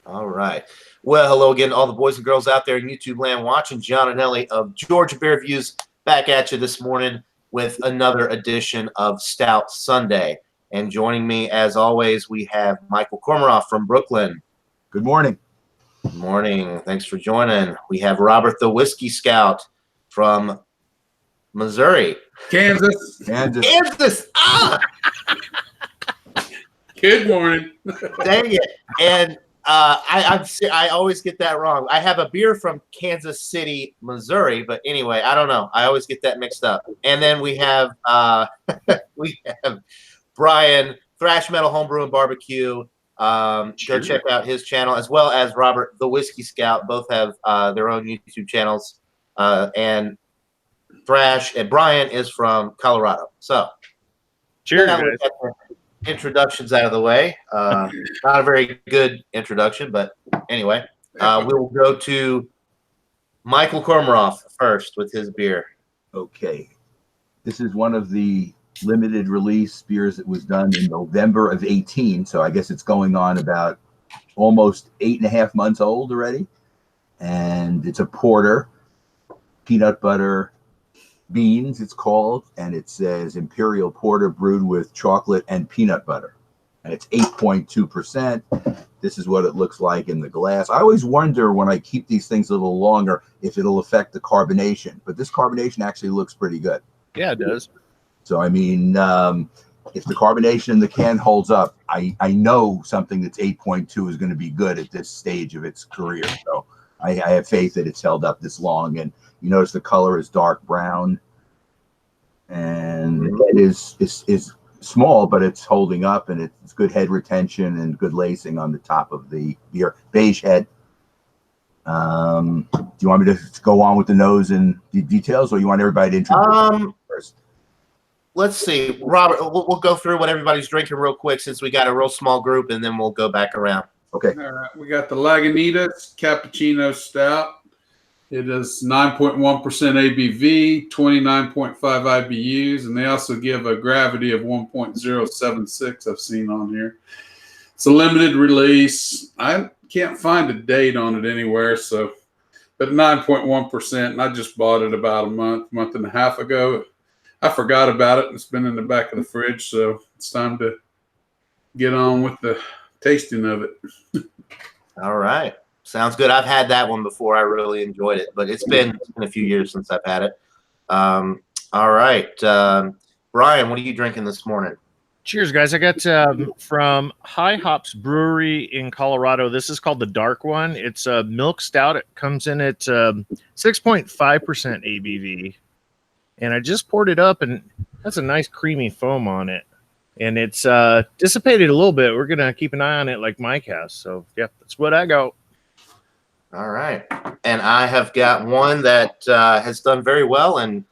All right. Well, hello again to all the boys and girls out there in YouTube land watching. John and Ellie of Georgia Bear Views back at you this morning with another edition of Stout Sunday. And joining me, as always, we have Michael Kormeroff from Brooklyn. Good morning. Good morning. Thanks for joining. We have Robert the Whiskey Scout from Missouri. Kansas. Ah! Good morning. Dang it. And I always get that wrong. I have a beer from Kansas City, Missouri, but anyway, I don't know. I always get that mixed up. And then we have Brian, Thrash Metal Homebrew and Barbecue. Go check out his channel, as well as Robert the Whiskey Scout. Both have their own YouTube channels. And Thrash and Brian is from Colorado. So cheers, guys. Guys. Introductions out of the way. Not a very good introduction, but anyway, we will go to Michael Kormeroff first with his beer. Okay. This is one of the limited release beers that was done in November of 18. So I guess it's going on about almost 8.5 months old already. And it's a porter, peanut butter beans, it's called, and it says Imperial Porter brewed with chocolate and peanut butter, and it's 8.2%. This is what it looks like in the glass. I always wonder when I keep these things a little longer if it'll affect the carbonation, but this carbonation actually looks pretty good. Yeah, it does. So I mean, if the carbonation in the can holds up, I know something that's 8.2 is going to be good at this stage of its career. So I have faith that it's held up this long. And you notice the color is dark brown, and it is small, but it's holding up, and it's good head retention and good lacing on the top of the beer. Beige head. Do you want me to go on with the nose and the details, or you want everybody to introduce first? Let's see, Robert. We'll go through what everybody's drinking real quick since we got a real small group, and then we'll go back around. Okay. All right. We got the Lagunitas Cappuccino Stout. It is 9.1% ABV, 29.5 IBUs, and they also give a gravity of 1.076 I've seen on here. It's a limited release. I can't find a date on it anywhere, but 9.1%, and I just bought it about a month and a half ago. I forgot about it. It's been in the back of the fridge, so it's time to get on with the tasting of it. All right. Sounds good. I've had that one before. I really enjoyed it, but it's been a few years since I've had it. All right. Brian, what are you drinking this morning? Cheers, guys. I got from High Hops Brewery in Colorado. This is called the Dark One. It's a milk stout. It comes in at 6.5% ABV. And I just poured it up, and that's a nice creamy foam on it. And it's dissipated a little bit. We're going to keep an eye on it like Mike has. So, yeah, that's what I got. All right. And I have got one that has done very well in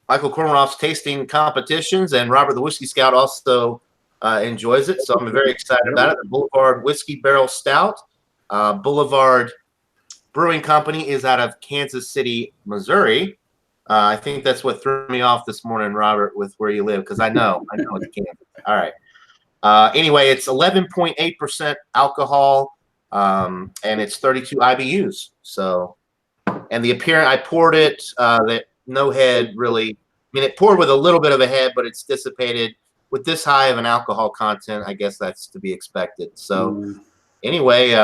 Michael Kormeroff's tasting competitions, and Robert the Whiskey Scout also enjoys it. So I'm very excited about it. The Boulevard Whiskey Barrel Stout. Boulevard Brewing Company is out of Kansas City, Missouri. I think that's what threw me off this morning, Robert, with where you live, because I know it's Kansas. All right. Anyway, it's 11.8% alcohol. And it's 32 IBUs. So, and the appearance, I poured it, that no head really. I mean, it poured with a little bit of a head, but it's dissipated with this high of an alcohol content. I guess that's to be expected. So, anyway,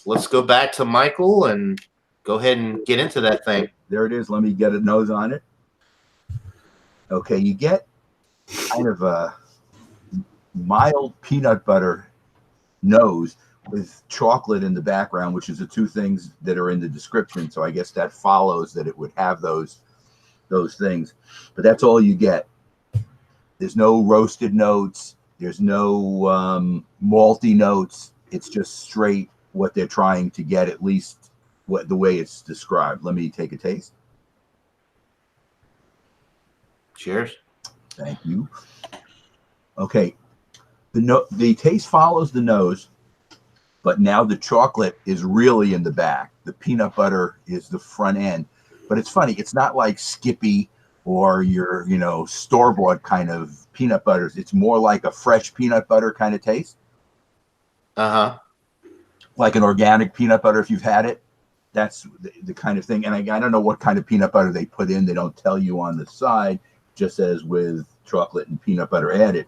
let's go back to Michael and go ahead and get into that thing. There it is. Let me get a nose on it. Okay, you get kind of a mild peanut butter nose with chocolate in the background, which is the two things that are in the description. So I guess that follows that it would have those things, but that's all you get. There's no roasted notes. There's no malty notes. It's just straight what they're trying to get, at least the way it's described. Let me take a taste. Cheers. Thank you. Okay. The taste follows the nose, but now the chocolate is really in the back. The peanut butter is the front end. But it's funny, it's not like Skippy or your, store-bought kind of peanut butters. It's more like a fresh peanut butter kind of taste. Uh-huh. like an organic peanut butter if you've had it. That's the kind of thing. And I don't know what kind of peanut butter they put in. They don't tell you on the side, just as with chocolate and peanut butter added.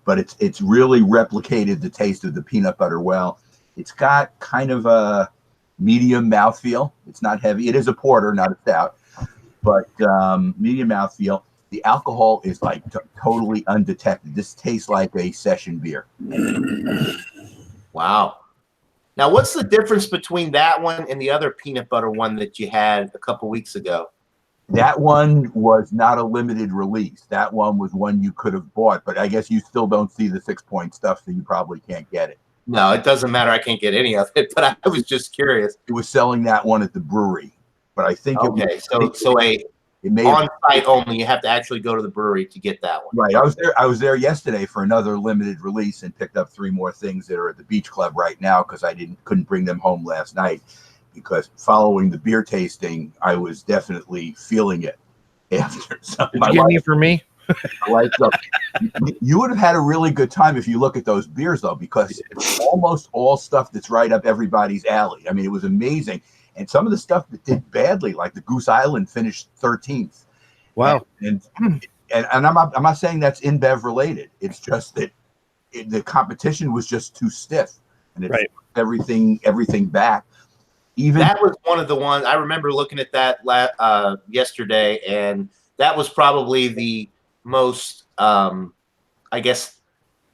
But it's really replicated the taste of the peanut butter well. It's got kind of a medium mouthfeel. It's not heavy. It is a porter, not a stout, but medium mouthfeel. The alcohol is like totally undetected. This tastes like a session beer. Wow. Now, what's the difference between that one and the other peanut butter one that you had a couple weeks ago? That one was not a limited release. That one was one you could have bought, but I guess you still don't see the 6-point stuff, so you probably can't get it. No, it doesn't matter. I can't get any of it, but I was just curious. It was selling that one at the brewery, but I think Okay, it may on site only. You have to actually go to the brewery to get that one. Right. I was there yesterday for another limited release and picked up 3 more things that are at the Beach Club right now because I couldn't bring them home last night. Because following the beer tasting, I was definitely feeling it after. So Did you get any for me? You would have had a really good time if you look at those beers, though, because it's almost all stuff that's right up everybody's alley. I mean, it was amazing. And some of the stuff that did badly, like the Goose Island, finished 13th. Wow. And I'm not saying that's InBev related. It's just that the competition was just too stiff, and it everything back. Even that was one of the ones I remember looking at that yesterday, and that was probably the most, I guess,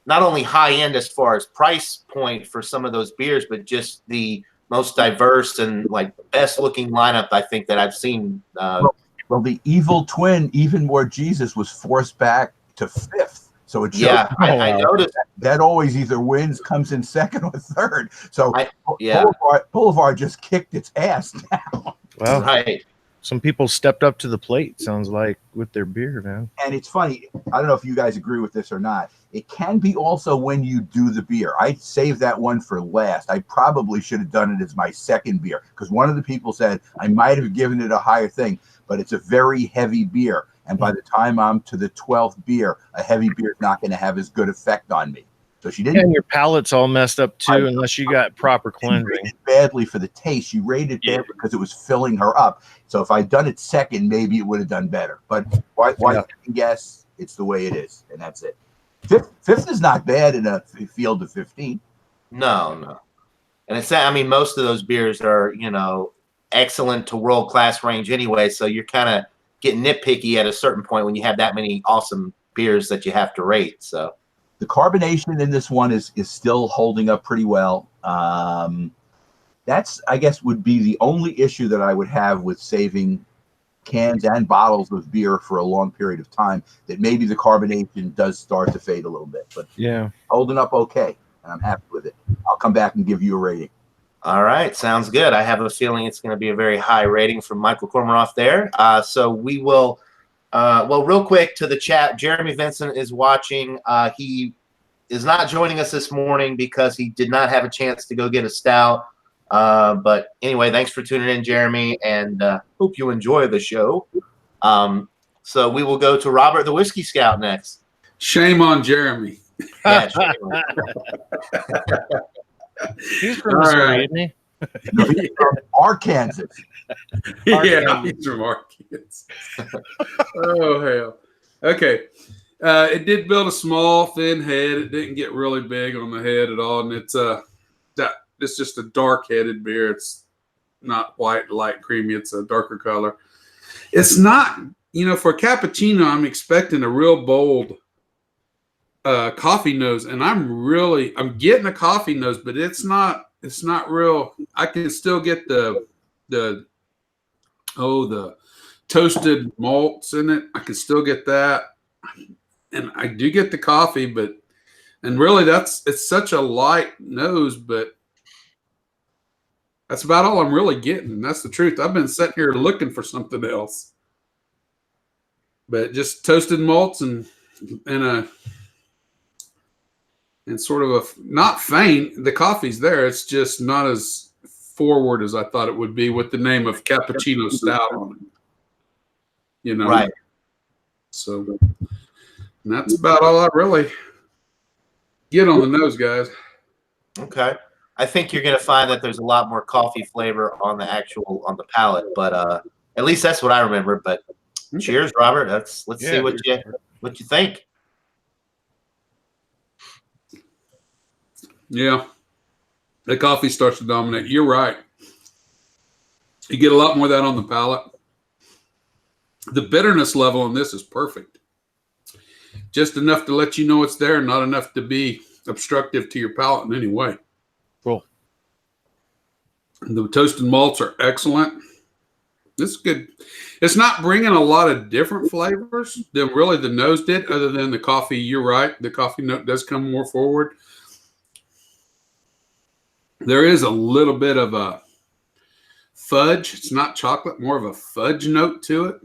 not only high end as far as price point for some of those beers, but just the most diverse and like best looking lineup I think that I've seen. Well, the Evil Twin, Even More Jesus, was forced back to 5th. So it shows I noticed that always either wins, comes in 2nd or 3rd. So Boulevard just kicked its ass down. Well, right. Some people stepped up to the plate, sounds like, with their beer, man. And it's funny. I don't know if you guys agree with this or not. It can be also when you do the beer. I saved that one for last. I probably should have done it as my 2nd beer because one of the people said I might have given it a higher thing, but it's a very heavy beer. And by the time I'm to the 12th beer, a heavy beer is not going to have as good effect on me. So she didn't. And your palate's all messed up too, unless you got proper cleansing. Rated badly for the taste. She rated bad because it was filling her up. So if I'd done it 2nd, maybe it would have done better. But why second guess? It's the way it is, and that's it. 5th is not bad in a field of 15. No. And it's, I mean, most of those beers are, excellent to world class range anyway. So you're kind of getting nitpicky at a certain point when you have that many awesome beers that you have to rate. So the carbonation in this one is still holding up pretty well. That's, I guess, would be the only issue that I would have with saving cans and bottles of beer for a long period of time, that maybe the carbonation does start to fade a little bit. But holding up okay, and I'm happy with it. I'll come back and give you a rating. All right, sounds good. I have a feeling it's going to be a very high rating from Michael Kormaroff there. So we will, real quick to the chat, Jeremy Vincent is watching. He is not joining us this morning because he did not have a chance to go get a stout. But anyway, thanks for tuning in, Jeremy, and hope you enjoy the show. So we will go to Robert the Whiskey Scout next. Shame on Jeremy. Yeah, shame on He's from Missouri, isn't he? He's from Arkansas. Yeah, he's from Arkansas. Oh, hell. Okay. It did build a small, thin head. It didn't get really big on the head at all. And it's just a dark-headed beer. It's not white, light creamy. It's a darker color. It's not, for a cappuccino, I'm expecting a real bold coffee nose, and I'm getting a coffee nose, but it's not real. I can still get the toasted malts in it. I can still get that, and I do get the coffee, and really it's such a light nose, but that's about all I'm really getting. That's the truth. I've been sitting here looking for something else, but just toasted malts and sort of not faint. The coffee's there. It's just not as forward as I thought it would be with the name of Cappuccino Stout on it. Right. So and that's about all I really get on the nose, guys. Okay. I think you're going to find that there's a lot more coffee flavor on the palate, but at least that's what I remember. But cheers, Robert. Let's see what you think. Yeah, the coffee starts to dominate. You're right. You get a lot more of that on the palate. The bitterness level on this is perfect. Just enough to let you know it's there, not enough to be obstructive to your palate in any way. Cool. The toasted malts are excellent. This is good. It's not bringing a lot of different flavors than really the nose did, other than the coffee. You're right. The coffee note does come more forward. There is a little bit of a fudge. It's not chocolate, more of a fudge note to it.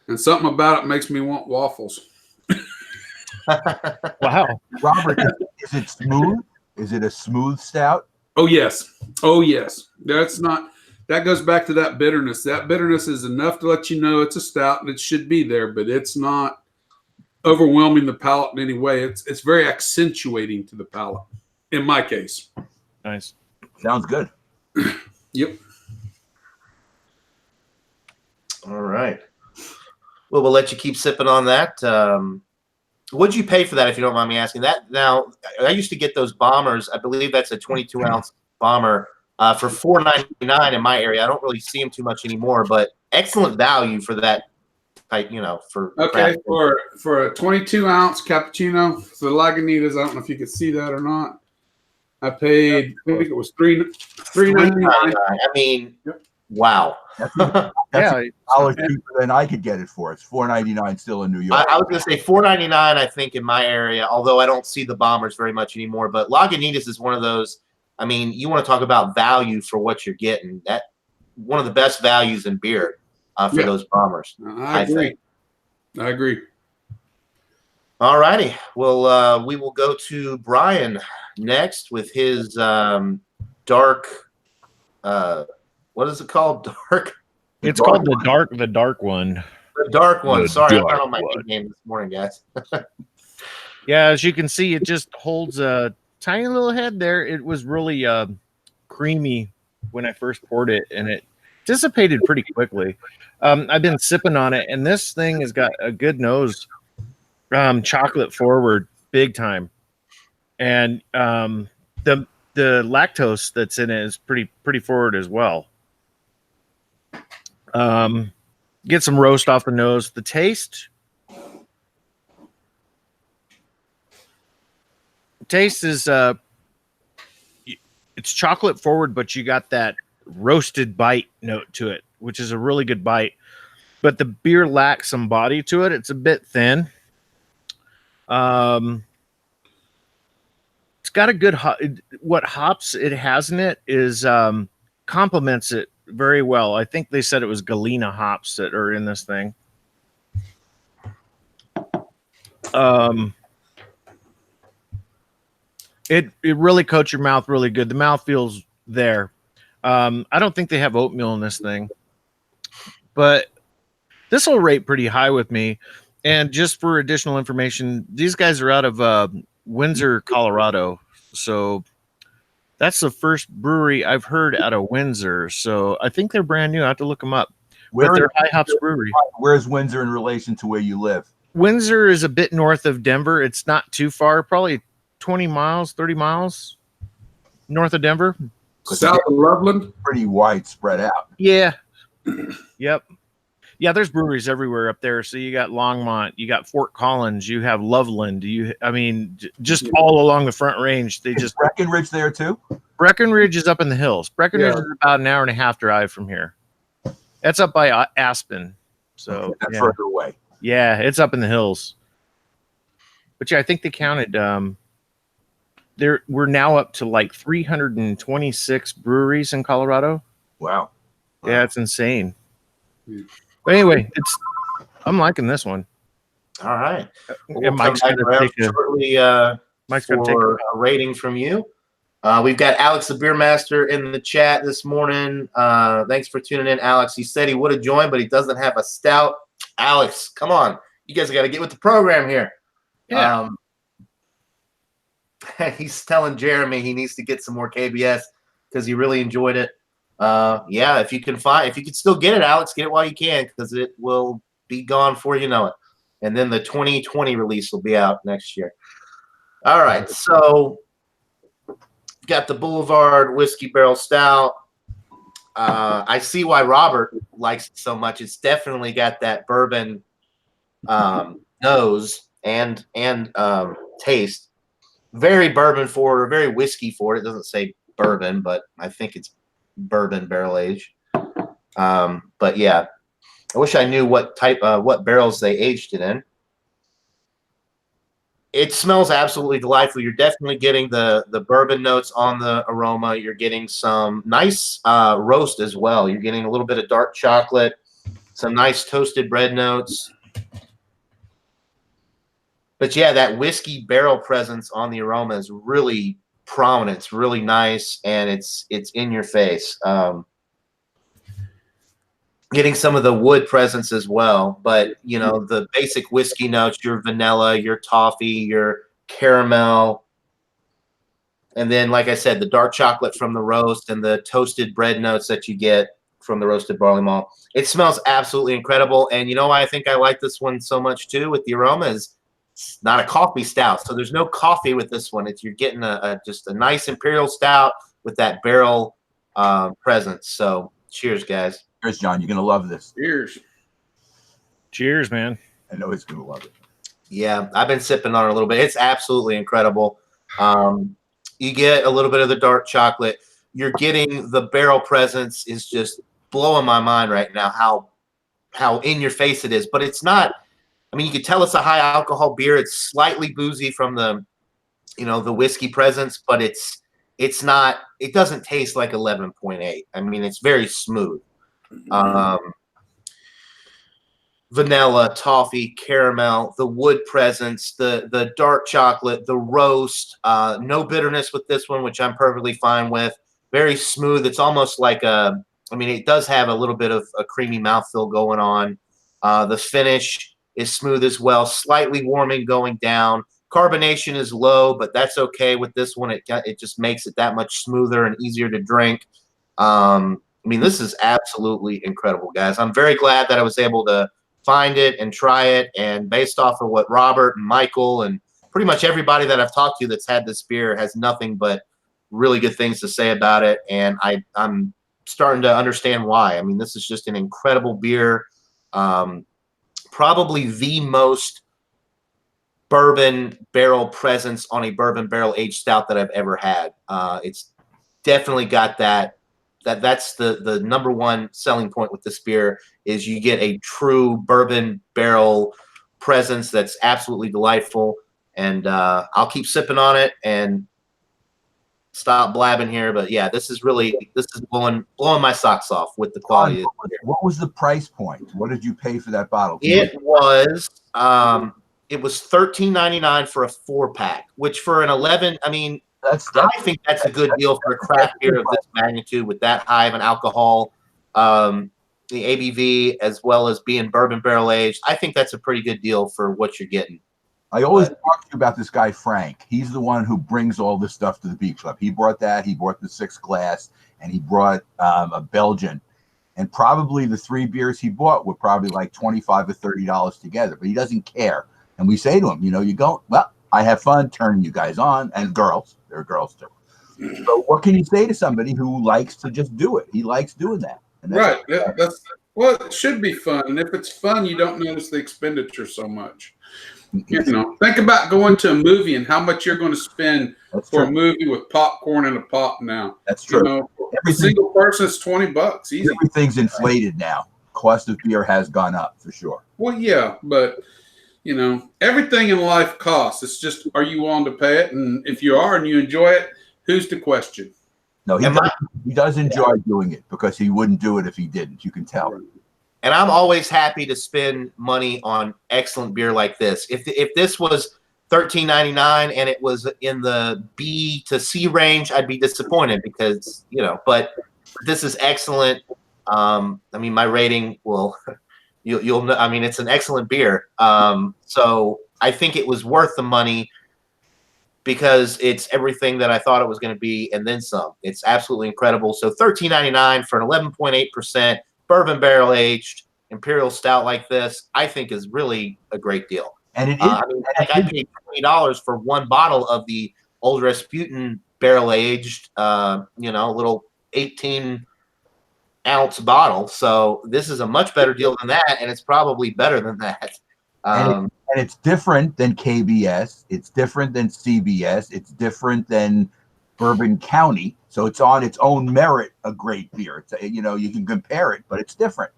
And something about it makes me want waffles. Wow. Robert, is it smooth? Is it a smooth stout? Oh, yes. Oh, yes. That goes back to that bitterness. That bitterness is enough to let you know it's a stout and it should be there, but it's not overwhelming the palate in any way. It's very accentuating to the palate, in my case. Nice. Sounds good. Yep. All right. Well, we'll let you keep sipping on that. What'd you pay for that, if you don't mind me asking? That now, I used to get those bombers. I believe that's a 22-ounce bomber for $4.99 in my area. I don't really see them too much anymore, but excellent value for that type. For Okay, for a 22-ounce cappuccino, so the Lagunitas. I don't know if you could see that or not. I paid. I think it was $3.99. I mean, Yep. Wow. That's Yeah. $1 cheaper than I could get it for. It's $4.99 still in New York. I was going to say $4.99, I think, in my area, although I don't see the bombers very much anymore. But Lagunitas is one of those. I mean, you want to talk about value for what you're getting. That one of the best values in beer for those bombers. I agree. I agree. All righty. Well, we will go to Brian next with his dark. What is it called? Dark. It's called the dark one. The dark one. Sorry, dark I found my one. name this morning, guys. Yeah, as you can see, it just holds a tiny little head there. It was really creamy when I first poured it, and it dissipated pretty quickly. I've been sipping on it, and this thing has got a good nose, chocolate forward, big time, and the lactose that's in it is pretty forward as well. Get some roast off the nose. The taste is it's chocolate forward, but you got that roasted bite note to it, which is a really good bite. But the beer lacks some body to it. It's a bit thin. It's got a good what hops it has in it is complements it very well. I think they said it was Galena hops that are in this thing. It really coats your mouth really good. The mouth feels there. I don't think they have oatmeal in this thing, but this will rate pretty high with me. And just for additional information, these guys are out of Windsor, Colorado. So that's the first brewery I've heard out of Windsor. So I think they're brand new. I have to look them up. But they're High Hops Brewery. Where's Windsor in relation to where you live? Windsor is a bit north of Denver. It's not too far, probably 20 miles, 30 miles north of Denver. South of Loveland? Pretty widespread out. Yeah. Yep. Yeah, there's breweries everywhere up there. So you got Longmont, you got Fort Collins, you have Loveland. Just all along the Front Range. They just Breckenridge there too? Breckenridge is up in the hills. Breckenridge is about an hour and a half drive from here. That's up by Aspen. So okay, that's further away. Yeah, it's up in the hills. But yeah, I think they counted we're now up to like 326 breweries in Colorado. Wow. Yeah, it's insane. But anyway, I'm liking this one. All right. Yeah, Mike's going to take shortly for a rating from you. We've got Alex the Beer Master in the chat this morning. Thanks for tuning in, Alex. He said he would have joined, but he doesn't have a stout. Alex, come on. You guys got to get with the program here. Yeah. he's telling Jeremy he needs to get some more KBS because he really enjoyed it. Yeah, if you can still get it, Alex, get it while you can because it will be gone before you know it. And then the 2020 release will be out next year. All right, so got the Boulevard Whiskey Barrel Stout. I see why Robert likes it so much. It's definitely got that bourbon nose and taste. Very bourbon forward, or very whiskey forward. It doesn't say bourbon, but I think it's bourbon barrel age. But yeah, I wish I knew what barrels they aged it in. It smells absolutely delightful. You're definitely getting the bourbon notes on the aroma. You're getting some nice roast as well. You're getting a little bit of dark chocolate, some nice toasted bread notes. But yeah, that whiskey barrel presence on the aroma is really prominent. It's really nice, and it's in your face. Getting some of the wood presence as well, but you know the basic whiskey notes, your vanilla, your toffee, your caramel, and then like I said, the dark chocolate from the roast and the toasted bread notes that you get from the roasted barley malt. It smells absolutely incredible, and you know why I think I like this one so much too with the aroma is it's not a coffee stout, so there's no coffee with this one. You're getting just a nice imperial stout with that barrel presence. So cheers, guys. Cheers, John. You're gonna love this. Cheers, man. I know he's gonna love it. Yeah, I've been sipping on it a little bit. It's absolutely incredible. You get a little bit of the dark chocolate. You're getting the barrel presence is just blowing my mind right now. How in your face it is, but it's not. I mean, you can tell it's a high alcohol beer. It's slightly boozy from the whiskey presence, but it's not. It doesn't taste like 11.8. I mean, it's very smooth. Vanilla, toffee, caramel, the wood presence, the dark chocolate, the roast, no bitterness with this one, which I'm perfectly fine with. Very smooth. It's almost like it does have a little bit of a creamy mouthfeel going on. The finish is smooth as well, slightly warming going down. Carbonation is low, but that's okay with this one. It just makes it that much smoother and easier to drink. This is absolutely incredible, guys. I'm very glad that I was able to find it and try it. And based off of what Robert and Michael and pretty much everybody that I've talked to that's had this beer has nothing but really good things to say about it. And I'm starting to understand why. I mean, this is just an incredible beer. Probably the most bourbon barrel presence on a bourbon barrel aged stout that I've ever had. It's definitely got that's the number one selling point with this beer is you get a true bourbon barrel presence that's absolutely delightful. And I'll keep sipping on it and stop blabbing here. But yeah, this is blowing my socks off with the quality. What was the price point? What did you pay for that bottle? It was $13.99 for a 4-pack, which for an 11, I think that's a good deal for a craft beer of this magnitude with that high of an alcohol, the ABV, as well as being bourbon barrel aged. I think that's a pretty good deal for what you're getting. I always talk to you about this guy, Frank. He's the one who brings all this stuff to the Beach Club. He brought that. He brought the 6 glass, and he brought a Belgian. And probably the 3 beers he bought were probably like $25 or $30 together, but he doesn't care. And we say to him, you go, well, I have fun turning you guys on, and girls. There are girls too. So what can you say to somebody who likes to just do it? He likes doing that. Right. It should be fun. And if it's fun, you don't notice the expenditure so much. Think about going to a movie and how much you're going to spend for a movie with popcorn and a pop now. That's true. Every single person is $20. Easy. Everything's inflated now. Cost of beer has gone up for sure. Well, yeah, but everything in life costs. It's just, are you willing to pay it? And if you are and you enjoy it, who's to question? No, he does enjoy doing it because he wouldn't do it if he didn't. You can tell. And I'm always happy to spend money on excellent beer like this. If this was $13.99 and it was in the B to C range, I'd be disappointed because but this is excellent. My rating will. You'll know. It's an excellent beer. So I think it was worth the money. because it's everything that I thought it was going to be and then some. It's absolutely incredible. So $13.99 for an 11.8% bourbon barrel aged imperial stout like this, I think is really a great deal. And it is. I mean, I paid $20 for one bottle of the Old Rasputin barrel aged, little 18-ounce bottle. So this is a much better deal than that, and it's probably better than that. And it's different than KBS. It's different than CBS. It's different than Bourbon County. So it's on its own merit a great beer. It's, you can compare it, but it's different.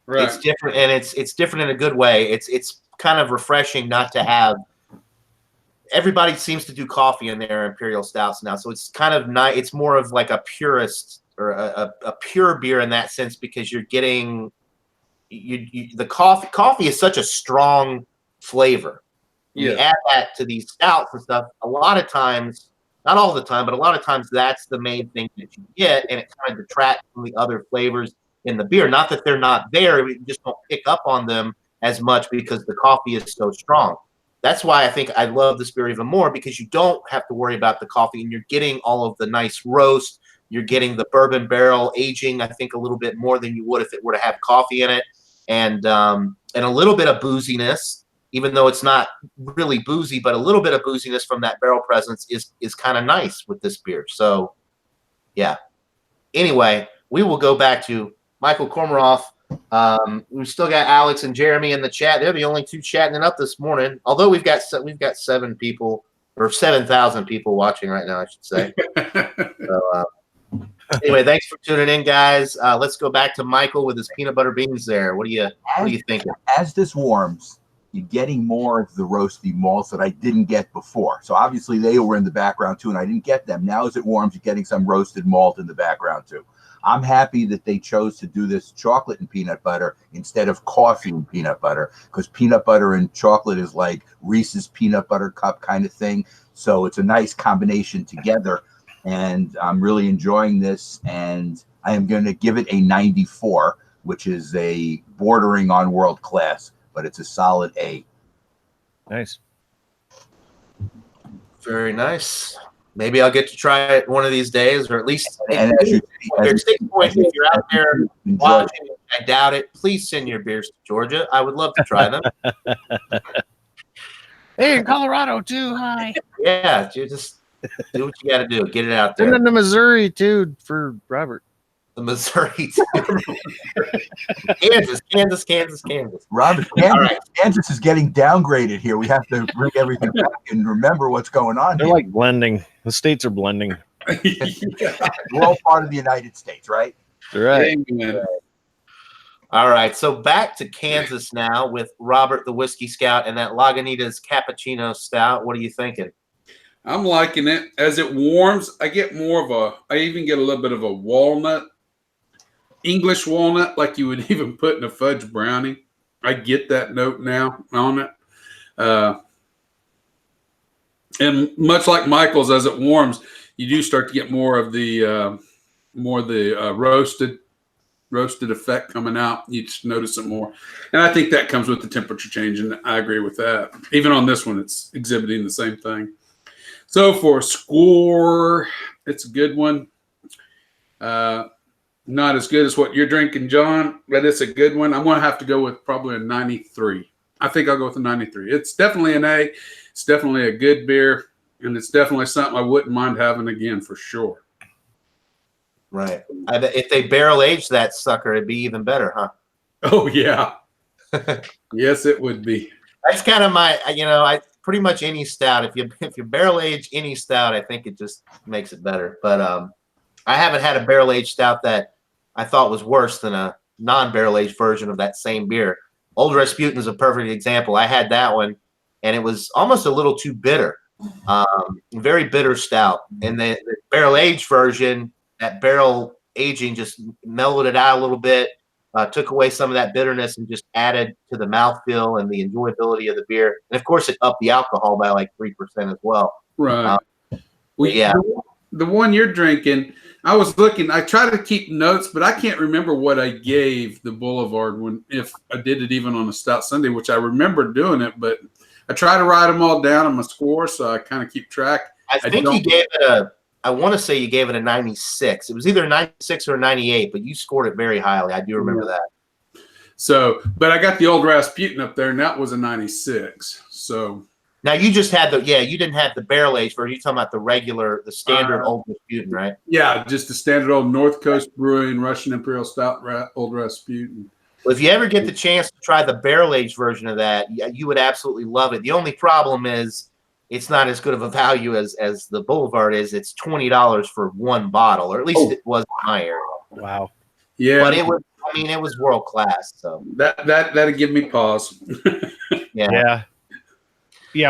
Right. It's different, and it's different in a good way. It's kind of refreshing not to have. Everybody seems to do coffee in their imperial stouts now, so it's kind of nice. It's more of like a purist or a pure beer in that sense, because you're getting the coffee. Coffee is such a strong flavor. You add that to these stouts and stuff. A lot of times, not all the time, but a lot of times, that's the main thing that you get, and it kind of detracts from the other flavors in the beer. Not that they're not there, we just don't pick up on them as much because the coffee is so strong. That's why I think I love this beer even more, because you don't have to worry about the coffee, and you're getting all of the nice roast. You're getting the bourbon barrel aging, I think, a little bit more than you would if it were to have coffee in it, and a little bit of booziness, even though it's not really boozy, but a little bit of booziness from that barrel presence is kind of nice with this beer. So, yeah. Anyway, we will go back to Michael Kormaroff. We've still got Alex and Jeremy in the chat. They're the only two chatting it up this morning. Although we've got 7 people, or 7,000 people watching right now, I should say. So, anyway, thanks for tuning in, guys. Let's go back to Michael with his peanut butter beans there. What do you think? As this warms, you're getting more of the roasty malts that I didn't get before. So obviously they were in the background too, and I didn't get them. Now as it warms, you're getting some roasted malt in the background too. I'm happy that they chose to do this chocolate and peanut butter instead of coffee and peanut butter, because peanut butter and chocolate is like Reese's peanut butter cup kind of thing. So it's a nice combination together, and I'm really enjoying this, and I am going to give it a 94, which is a bordering on world class, but it's a solid A. Nice. Very nice. Maybe I'll get to try it one of these days, or at least And as you, if you're out there watching, I doubt it. Please send your beers to Georgia. I would love to try them. Hey, in Colorado too. Hi. Yeah, you just do what you got to do. Get it out Send there. them to Missouri too for Robert. The Missouri, Kansas. Robert, Kansas is getting downgraded here. We have to bring everything back and remember what's going on. They're here. like blending. The states are blending. We're all part of the United States, right? Right. All right, so back to Kansas now with Robert the Whiskey Scout and that Lagunitas Cappuccino Stout. What are you thinking? I'm liking it. As it warms, I get I even get a little bit of a walnut, English walnut, like you would even put in a fudge brownie. I get that note now on it. And much like Michael's, as it warms, you do start to get more of the roasted effect coming out. You just notice it more. And I think that comes with the temperature change, and I agree with that. Even on this one, it's exhibiting the same thing. So for a score, it's a good one. Not as good as what you're drinking, John, but it's a good one. I'm going to have to go with probably a 93. I think I'll go with a 93. It's definitely an A. It's definitely a good beer, and it's definitely something I wouldn't mind having again for sure. Right. If they barrel aged that sucker, it'd be even better, huh? Oh, yeah. Yes, it would be. That's kind of my, I pretty much any stout. If you barrel age any stout, I think it just makes it better. But I haven't had a barrel aged stout that I thought was worse than a non-barrel aged version of that same beer. Old Rasputin is a perfect example. I had that one, and it was almost a little too bitter. Very bitter stout. And the barrel aged version, that barrel aging just mellowed it out a little bit, took away some of that bitterness, and just added to the mouthfeel and the enjoyability of the beer. And of course, it upped the alcohol by like 3% as well. Right. Yeah. The one you're drinking, I was looking, I try to keep notes, but I can't remember what I gave the Boulevard one, if I did it even on a Stout Sunday, which I remember doing it, but I try to write them all down on my score, so I kind of keep track. I think you gave it a. I want to say you gave it a 96. It was either a 96 or a 98, but you scored it very highly. I do remember that. So, but I got the old Rasputin up there, and that was a 96. So now you just had you didn't have the barrel age version. You're talking about the standard old Rasputin, right? Yeah, just the standard old North Coast Brewing Russian Imperial Stout old Rasputin. Well, if you ever get the chance to try the barrel aged version of that, you would absolutely love it. The only problem is it's not as good of a value as the Boulevard is. It's $20 for one bottle, or at least it was in my area. Wow. Yeah, but it was. I mean, it was world class. So that'd give me pause. Yeah.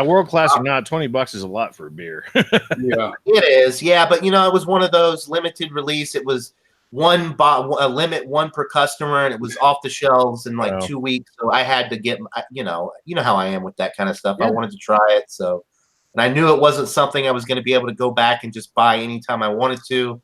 World class or not, $20 is a lot for a beer. Yeah, it is. Yeah, but it was one of those limited release. It was one per customer, and it was off the shelves in like 2 weeks. So I had to get, you know how I am with that kind of stuff. I wanted to try it. So, and I knew it wasn't something I was going to be able to go back and just buy anytime I wanted to.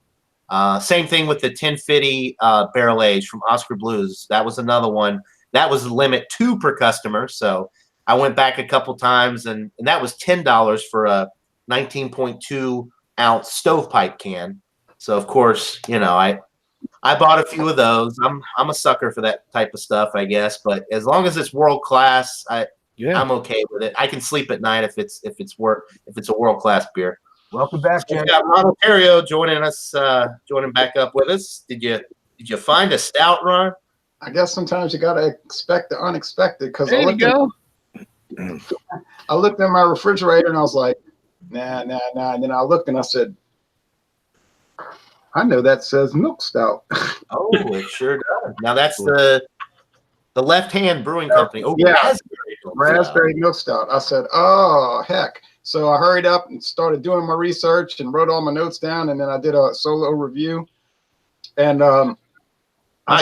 Same thing with the 1050 barrel age from Oscar Blues. That was another one. That was the limit 2 per customer. So I went back a couple times, and that was $10 for a 19.2 ounce stovepipe can. So of course, I bought a few of those. I'm a sucker for that type of stuff, I guess. But as long as it's world class, I'm okay with it. I can sleep at night if it's a world class beer. Welcome back, Jay. We got Ron Ontario joining back up with us. Did you find a stout, Ron? I guess sometimes you gotta expect the unexpected, because There you go. I looked in my refrigerator and I was like, nah. And then I looked and I said, I know that says milk stout. Oh, it sure does. Now that's the Left Hand Brewing Company. Oh, yeah, raspberry milk stout. I said, oh heck. So I hurried up and started doing my research and wrote all my notes down, and then I did a solo review. And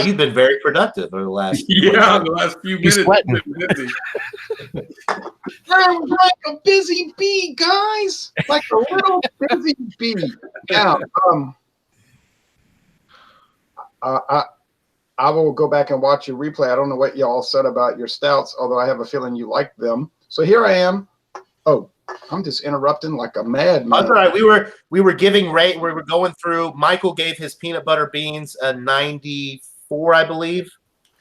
you've been very productive over the last the last few minutes. I'm like a busy bee, guys. Like a little busy bee. Now, I will go back and watch your replay. I don't know what y'all said about your stouts, although I have a feeling you like them. So here I am. Oh, I'm just interrupting like a madman. That's all right. We were giving rate. We were going through. Michael gave his peanut butter beans a 94, I believe.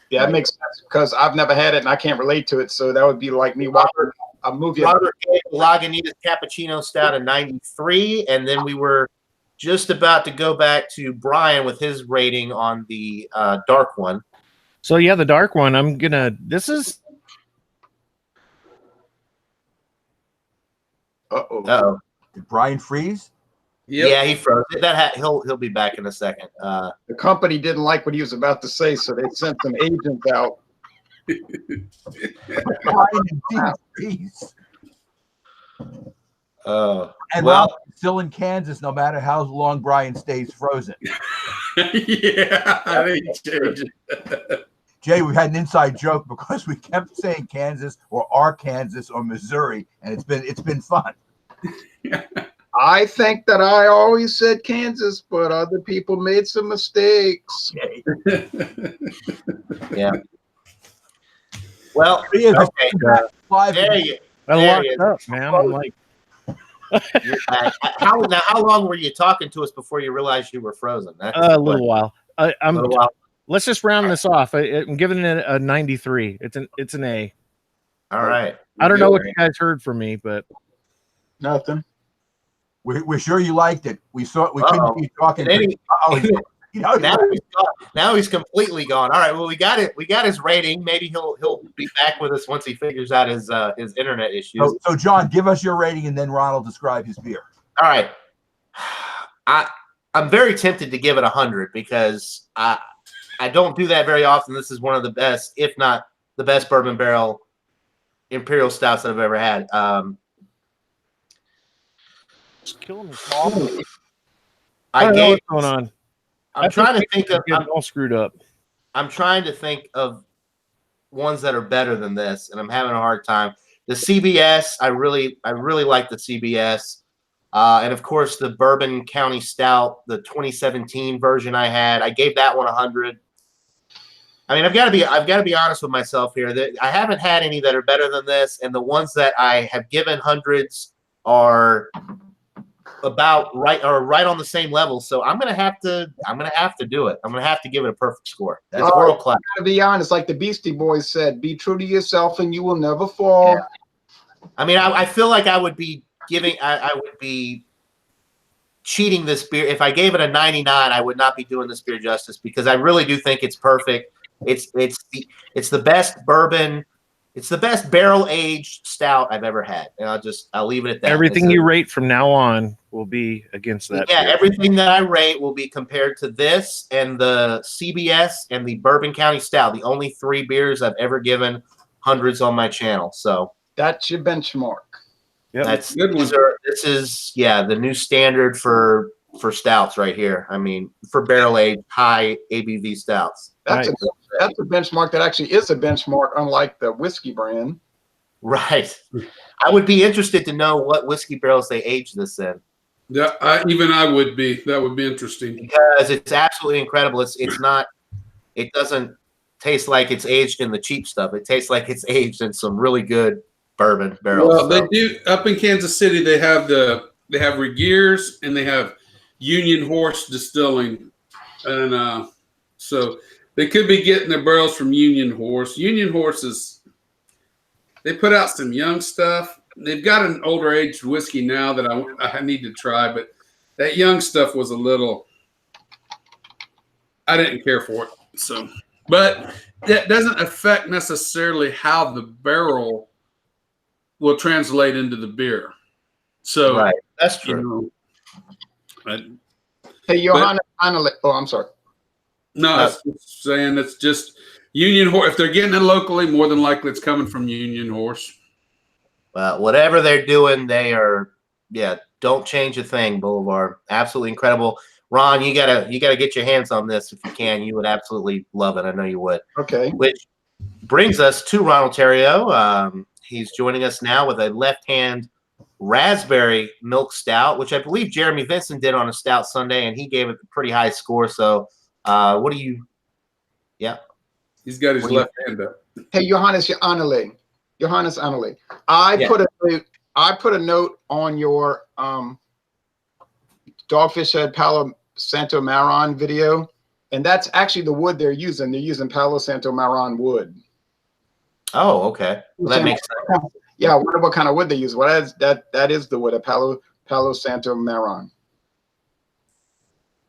Yeah, that makes sense, because I've never had it and I can't relate to it. So that would be like me watching a movie. Robert gave Lagunitas Cappuccino Stout a 93, and then we were just about to go back to Brian with his rating on the dark one. So yeah, the dark one. This is. Uh-oh. Did Brian freeze? Yep. Yeah, he froze it. He'll be back in a second. The company didn't like what he was about to say, so they sent some agents out. Brian indeed freeze. And well, still in Kansas, no matter how long Brian stays frozen. Yeah, I think it's changing. Jay, we had an inside joke because we kept saying Kansas or Arkansas or Missouri, and it's been fun. I think that I always said Kansas, but other people made some mistakes. Yeah. Well, He is okay. live. There you I There he locked up, man. I'm like, you're back. How long were you talking to us before you realized you were frozen? a little while. A little while. Let's just round this off. I'm giving it a 93. It's an A. All right. I don't know what you guys heard from me, but Nothing. We're sure you liked it. We saw. We couldn't keep talking. Now he's completely gone. All right. Well, we got it. We got his rating. Maybe he'll be back with us once he figures out his internet issues. So John, give us your rating, and then Ron will describe his beer. All right. I'm very tempted to give it 100 because I don't do that very often. This is one of the best, if not the best, bourbon barrel imperial stouts that I've ever had. just killing me. I don't know gave. what's going on. I'm trying to think of. Getting all screwed up. I'm trying to think of ones that are better than this, and I'm having a hard time. The CBS, I really like the CBS, and of course the Bourbon County Stout, the 2017 version I had. I gave that one 100. I mean, I've got to be honest with myself here. That I haven't had any that are better than this, and the ones that I have given hundreds are about right on the same level. So I'm gonna have to do it. I'm gonna have to give it a perfect score. That's world class. To be honest, like the Beastie Boys said, be true to yourself and you will never fall. Yeah. I mean, I feel like I would be cheating this beer. If I gave it a 99, I would not be doing this beer justice, because I really do think it's perfect. It's the best bourbon. It's the best barrel aged stout I've ever had, and I'll leave it at that. Everything you rate from now on will be against that. Yeah, beer. everything that I rate will be compared to this and the CBS and the Bourbon County Stout, the only 3 beers I've ever given hundreds on my channel. So that's your benchmark. Yep. That's Good one. this is the new standard for stouts right here. I mean, for barrel aged high ABV stouts. That's Nice. that's a benchmark that actually is a benchmark, unlike the whiskey brand. Right. I would be interested to know what whiskey barrels they age this in, Yeah, I would be. That would be interesting. because it's absolutely incredible. It's not. It doesn't taste like it's aged in the cheap stuff. It tastes like it's aged in some really good bourbon barrels. Well, they do up in Kansas City. They have Regeers and they have Union Horse Distilling, and so they could be getting their barrels from Union Horse. Union Horse they put out some young stuff. They've got an older aged whiskey now that I need to try, but that young stuff was a little. I didn't care for it. So, but that doesn't affect necessarily how the barrel will translate into the beer. So, right, that's true. Hey, Johanna, oh, I'm sorry. No, I was just saying it's just Union Horse. If they're getting it locally, more than likely it's coming from Union Horse. Whatever they're doing, they are. Yeah, don't change a thing. Boulevard, absolutely incredible. Ron, you gotta get your hands on this if you can. You would absolutely love it. I know you would. Okay. Which brings us to Ron Ontario. He's joining us now with a left-hand raspberry milk stout, which I believe Jeremy Vincent did on a Stout Sunday, and he gave it a pretty high score. So, what do you? Yeah, he's got his left hand up. Hey, Johannes Annele. I put a note on your Dogfish Head Palo Santo Marron video, and that's actually the wood they're using. They're using Palo Santo Marron wood. Oh, okay. Well, that makes sense. Yeah, I wonder what kind of wood they use. Well, that is the wood of Palo Santo Marron.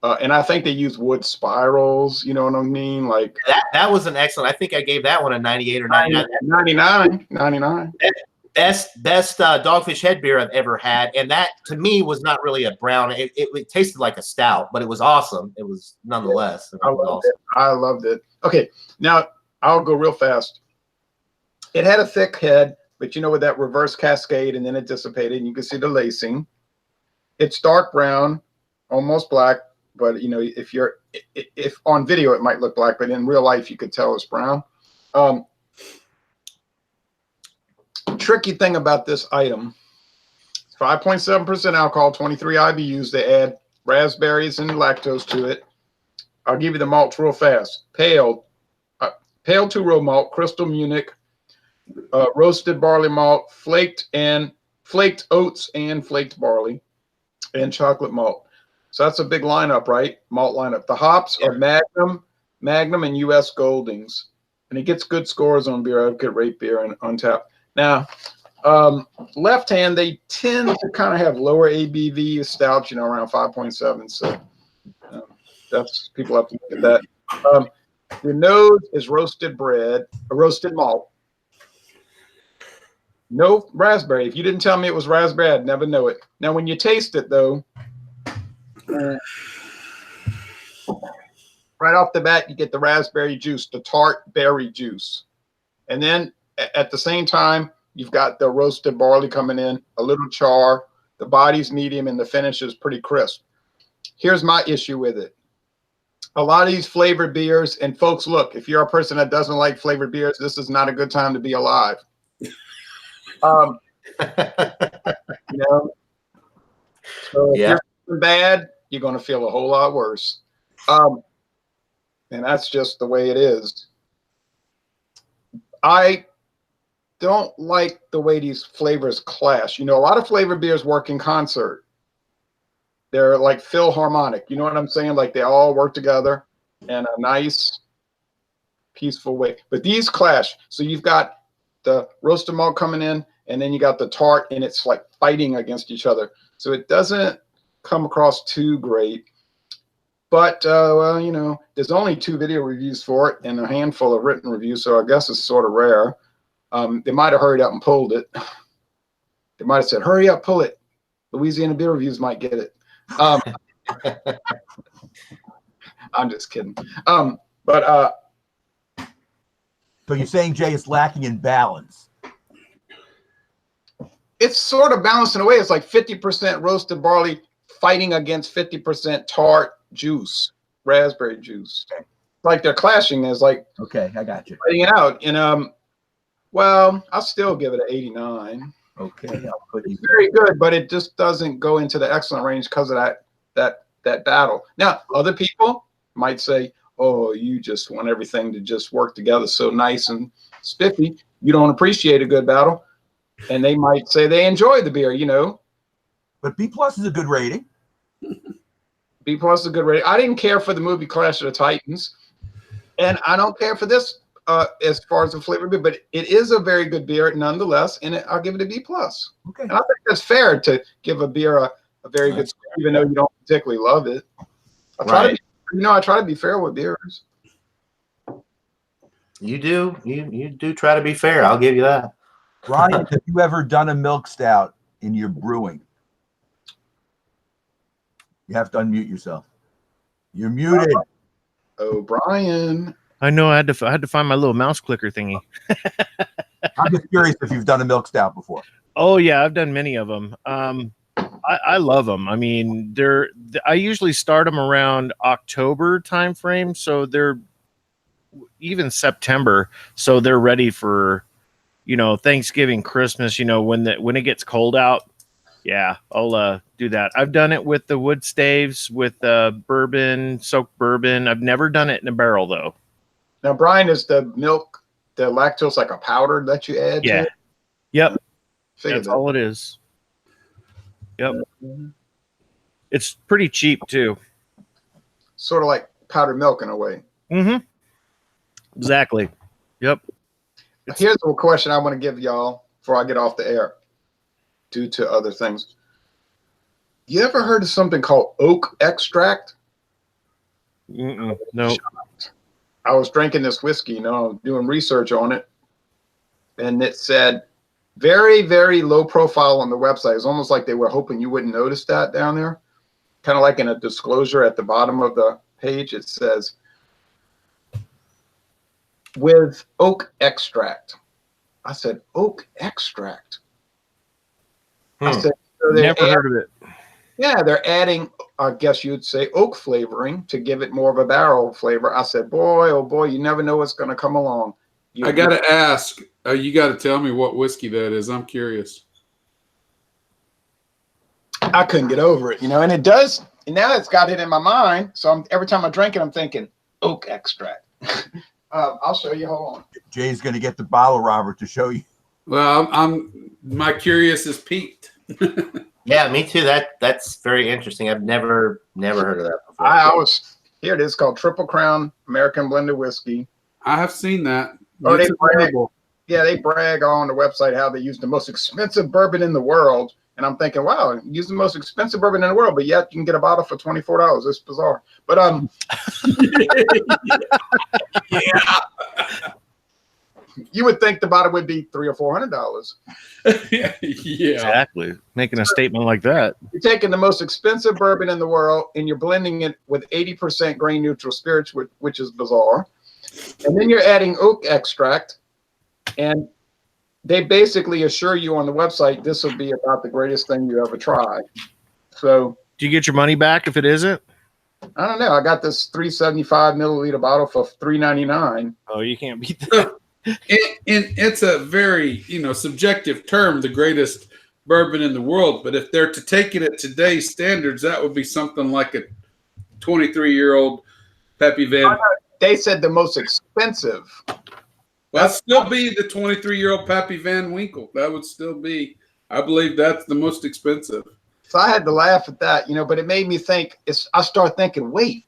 And I think they use wood spirals. You know what I mean? Like that was an excellent. I think I gave that one a 98 or 99. 99. Best Dogfish Head beer I've ever had, and that to me was not really a brown. It tasted like a stout, but it was awesome. It was nonetheless. I loved it. Okay, now I'll go real fast. It had a thick head, but with that reverse cascade, and then it dissipated, and you can see the lacing. It's dark brown, almost black, but if on video it might look black, but in real life you could tell it's brown. Tricky thing about this item, 5.7% alcohol, 23 IBUs. They add raspberries and lactose to it. I'll give you the malts real fast. Pale 2-row malt, Crystal Munich, roasted barley malt, flaked oats and flaked barley, and chocolate malt. So that's a big lineup, right? Malt lineup. The hops are Magnum, and U.S. Goldings, and it gets good scores on Beer Advocate, Rate Beer, and Untappd. Now, left hand, they tend to kind of have lower ABV stouts, around 5.7. So that's, people have to look at that. Your nose is roasted malt. No raspberry. If you didn't tell me it was raspberry, I'd never know it. Now, when you taste it, though, right off the bat, you get the raspberry juice, the tart berry juice. And then at the same time, you've got the roasted barley coming in, a little char. The body's medium, and the finish is pretty crisp. Here's my issue with it. A lot of these flavored beers, and folks, look, if you're a person that doesn't like flavored beers, this is not a good time to be alive. So if you're feeling bad, you're going to feel a whole lot worse. And that's just the way it is. I don't like the way these flavors clash. You know, a lot of flavored beers work in concert. They're like Philharmonic. You know what I'm saying? Like they all work together in a nice, peaceful way. But these clash. So you've got the roasted malt coming in, and then you got the tart, and it's like fighting against each other. So it doesn't come across too great. But, well, you know, there's only 2 video reviews for it and a handful of written reviews, so I guess it's sort of rare. They might have hurried up and pulled it. They might have said, hurry up, pull it. Louisiana Beer Reviews might get it. I'm just kidding. So you're saying, Jay, it's lacking in balance? it's sort of balanced in a way. It's like 50% roasted barley fighting against 50% tart juice, raspberry juice. Like they're clashing. There's like, okay, I got you. fighting it out. And well, I'll still give it an 89. Okay, I'll put you. It's very good, but it just doesn't go into the excellent range because of that battle. Now, other people might say, "Oh, you just want everything to just work together so nice and spiffy. You don't appreciate a good battle." And they might say they enjoy the beer, you know. But B+ is a good rating. B+ is a good rating. I didn't care for the movie Clash of the Titans, and I don't care for this as far as the flavor beer, but it is a very good beer nonetheless, and I'll give it a B+. Okay. And I think that's fair to give a beer a very good score, even though you don't particularly love it. I try to be fair with beers. You do. You do try to be fair. I'll give you that. Brian, have you ever done a milk stout in your brewing? You have to unmute yourself. You're muted. Oh, Brian. I know. I had to find my little mouse clicker thingy. I'm just curious if you've done a milk stout before. Oh yeah, I've done many of them. I love them. I mean, I usually start them around October time frame, so they're even September, so they're ready for, you know, Thanksgiving, Christmas. You know, when it gets cold out. Yeah, I'll do that. I've done it with the wood staves, with bourbon, soaked bourbon. I've never done it in a barrel though. Now, Brian, is the milk, the lactose like a powder that you add? Yeah. To it? Yep. Figured That's that. all it is. Yep. It's pretty cheap too. Sort of like powdered milk in a way. Mm-hmm. Exactly. Yep. Here's a question I want to give y'all before I get off the air due to other things. You ever heard of something called oak extract? No. I was drinking this whiskey, you know, doing research on it, and it said very, very low profile on the website. It's almost like they were hoping you wouldn't notice that down there. Kind of like in a disclosure at the bottom of the page, it says, with oak extract. I said, oak extract? I said, so Never heard of it. yeah, they're adding, I guess you'd say, oak flavoring to give it more of a barrel flavor. I said, boy, oh boy, you never know what's going to come along. I got to ask, you got to tell me what whiskey that is. I'm curious. I couldn't get over it, you know, and it does. And now it's got it in my mind. So every time I drink it, I'm thinking oak extract. I'll show you. Hold on. Jay's going to get the bottle, Robert, to show you. Well, my curious is peaked. Yeah, me too. That's very interesting. I've never heard of that before. Here it is, called Triple Crown American Blended Whiskey. I have seen that. Oh, It's they brag, incredible. yeah, they brag on the website how they use the most expensive bourbon in the world. And I'm thinking, wow, use the most expensive bourbon in the world, but yet you can get a bottle for $24. It's bizarre. But Yeah. you would think the bottle would be $300 or $400. Yeah. Exactly. Making a statement like that. You're taking the most expensive bourbon in the world and you're blending it with 80% grain neutral spirits, which is bizarre. And then you're adding oak extract, and they basically assure you on the website this will be about the greatest thing you ever try. So Do you get your money back if it isn't? I don't know. I got this 375 milliliter bottle for $3.99. Oh, you can't beat that. And it's a very, subjective term, the greatest bourbon in the world. But if they're to take it at today's standards, that would be something like a 23-year-old Peppy Van. They said the most expensive. Well, that'd still be the 23-year-old Pappy Van Winkle. That would still be, I believe that's the most expensive. So I had to laugh at that, but it made me think. I start thinking, wait,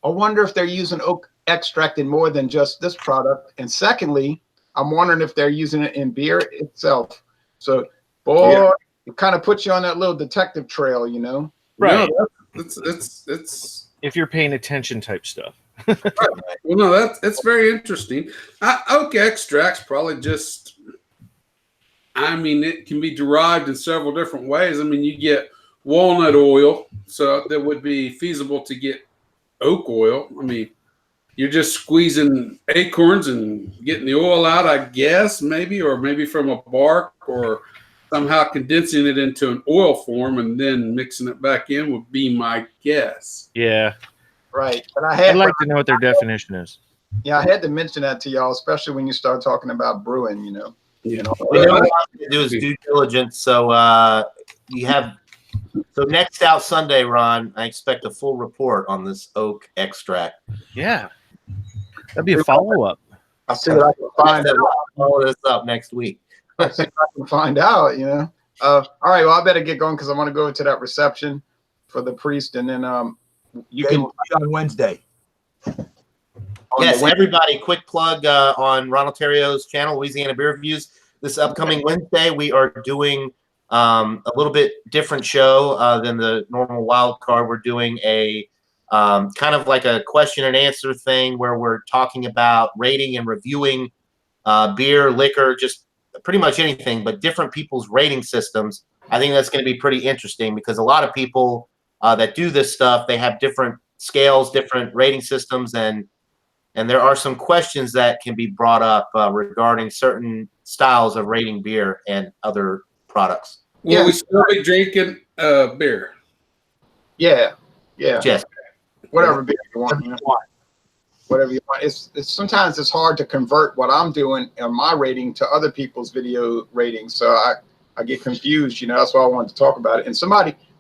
I wonder if they're using oak extract in more than just this product. And secondly, I'm wondering if they're using it in beer itself. So, boy, it kind of puts you on that little detective trail, Right. No, it's If you're paying attention type stuff. well, no, that's very interesting. Oak extracts probably just, it can be derived in several different ways. You get walnut oil, so that would be feasible to get oak oil. You're just squeezing acorns and getting the oil out, I guess, or maybe from a bark, or somehow condensing it into an oil form and then mixing it back in would be my guess. Yeah. Right. But I'd like to know what their definition is. Yeah, I had to mention that to y'all, especially when you start talking about brewing, Yeah. We know what to do is due diligence. So so next out Sunday, Ron, I expect a full report on this oak extract. Yeah. That'd be a follow-up. I'll see what I can find out. Follow this up next week. See if I can find out, all right, well, I better get going because I want to go to that reception for the priest, and then you can We'll see you on Wednesday. Yes, everybody, quick plug on Ron Alterio's channel, Louisiana Beer Reviews. This upcoming Wednesday, we are doing a little bit different show than the normal wild card. We're doing a kind of like a question and answer thing where we're talking about rating and reviewing beer, liquor, just pretty much anything, but different people's rating systems. I think that's going to be pretty interesting because a lot of people that do this stuff, they have different scales, different rating systems, and there are some questions that can be brought up regarding certain styles of rating beer and other products. Will we still be drinking beer? Yeah. Yes. Whatever beer you want. Whatever you want. It's sometimes it's hard to convert what I'm doing on my rating to other people's video ratings. So I get confused, that's why I wanted to talk about it. And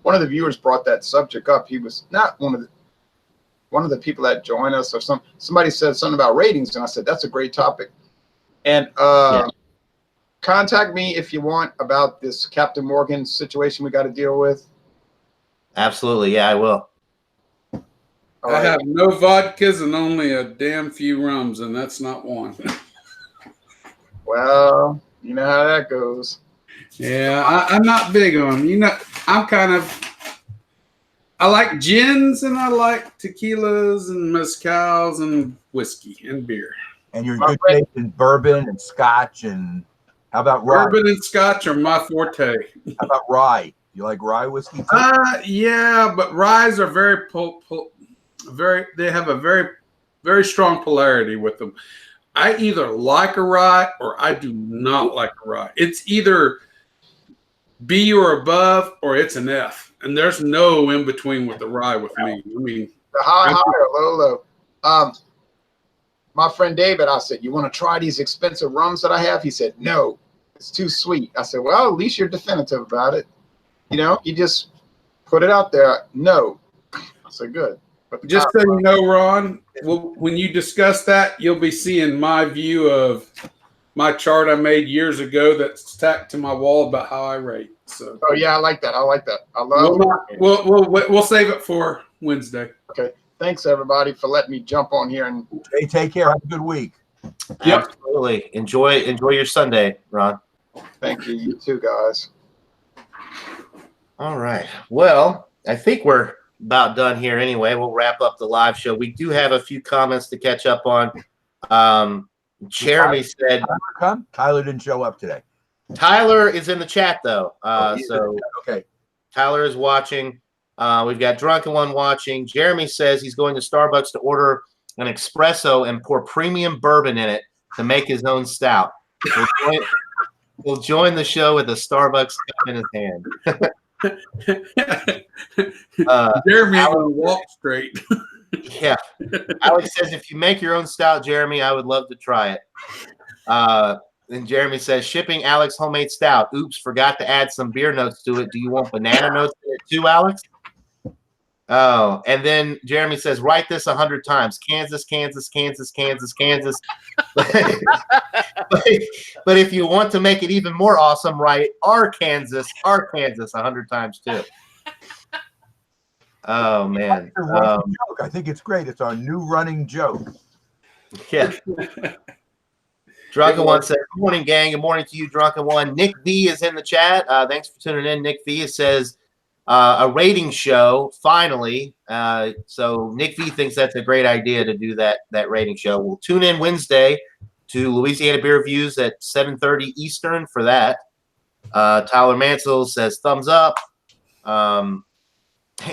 one of the viewers brought that subject up. He was not one of the people that join us, or somebody said something about ratings, and I said that's a great topic. And contact me if you want about this Captain Morgan situation we got to deal with. Absolutely, yeah, I will. I have no vodkas and only a damn few rums, and that's not one. Well, you know how that goes. Yeah, I'm not big on them. I like gins and I like tequilas and mezcals and whiskey and beer. And you're good taste in bourbon and scotch, and how about rye? Bourbon and scotch are my forte. How about rye? You like rye whiskey too? Yeah, but ryes are they have a very, very strong polarity with them. I either like a rye or I do not like a rye. It's either B or above or it's an F. And there's no in between with the rye with me. The high or low. My friend David, I said, you want to try these expensive rums that I have? He said, no, it's too sweet. I said, well, at least you're definitive about it. You just put it out there. No. I said, good. Just so you know, Ron, when you discuss that, you'll be seeing my view of my chart I made years ago that's tacked to my wall about how I rate. So. Oh yeah, I like that. I love. We'll save it for Wednesday. Okay. Thanks everybody for letting me jump on here and. Hey, take care. Have a good week. Yep. Absolutely. Enjoy your Sunday, Ron. Thank you. You too, guys. All right. Well, I think we're about done here anyway. We'll wrap up the live show. We do have a few comments to catch up on. Jeremy said Tyler didn't show up today. Tyler is in the chat though. Okay. Tyler is watching. We've got Drunken One watching. Jeremy says he's going to Starbucks to order an espresso and pour premium bourbon in it to make his own stout. He'll join the show with a Starbucks cup in his hand. Jeremy will walk straight. Yeah. Alex says, if you make your own stout, Jeremy, I would love to try it. Then Jeremy says, shipping Alex homemade stout. Oops, forgot to add some beer notes to it. Do you want banana notes in it too, Alex? Oh, and then Jeremy says, write this 100 times. Kansas, Kansas, Kansas, Kansas, Kansas. but if you want to make it even more awesome, write Arkansas 100 times too. Oh man. It's a running joke. I think it's great. It's our new running joke. Yeah. Drunken One says, good morning, gang. Good morning to you, Drunken One. Nick V is in the chat. Thanks for tuning in. Nick V says, a rating show, finally. So Nick V thinks that's a great idea to do that rating show. We'll tune in Wednesday to Louisiana Beer Reviews at 7:30 Eastern for that. Tyler Mansell says, thumbs up. And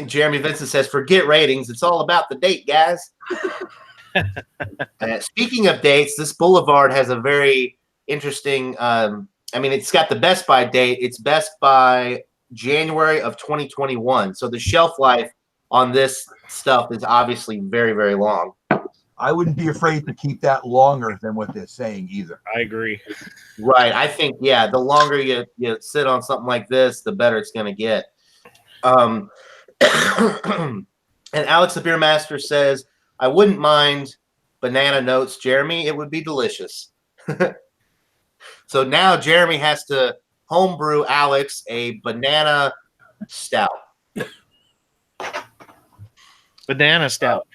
Jeremy Vincent says, forget ratings. It's all about the date, guys. Speaking of dates, this Boulevard has a very interesting, it's got the Best By date. It's Best By January of 2021. So the shelf life on this stuff is obviously very, very long. I wouldn't be afraid to keep that longer than what they're saying either. I agree. Right. I think, yeah, the longer you sit on something like this, the better it's going to get. And Alex the Beer Master says, I wouldn't mind banana notes, Jeremy. It would be delicious. So now Jeremy has to homebrew Alex a banana stout. Banana stout.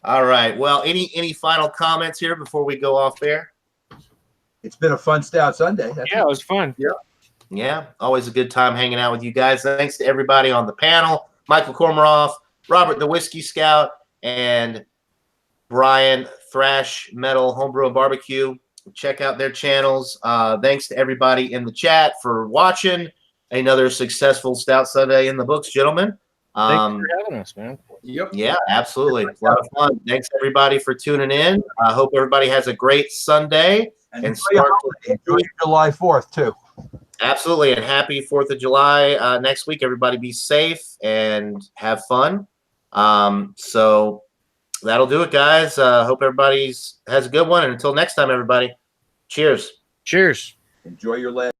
All right. Well, any final comments here before we go off air? It's been a fun Stout Sunday. Yeah, it was fun. Yeah, always a good time hanging out with you guys. Thanks to everybody on the panel, Michael Kormaroff, Robert the Whiskey Scout, and Brian Thrash Metal Homebrew and Barbecue. Check out their channels. Thanks to everybody in the chat for watching. Another successful Stout Sunday in the books, gentlemen. Thanks for having us, man. Yep. Yeah, absolutely. A lot of fun. Thanks everybody for tuning in. I hope everybody has a great Sunday And and enjoy July 4th too. absolutely. And happy 4th of July next week. Everybody be safe and have fun. So that'll do it, guys. Hope everybody has a good one. And until next time, everybody, cheers. Cheers. Enjoy your last.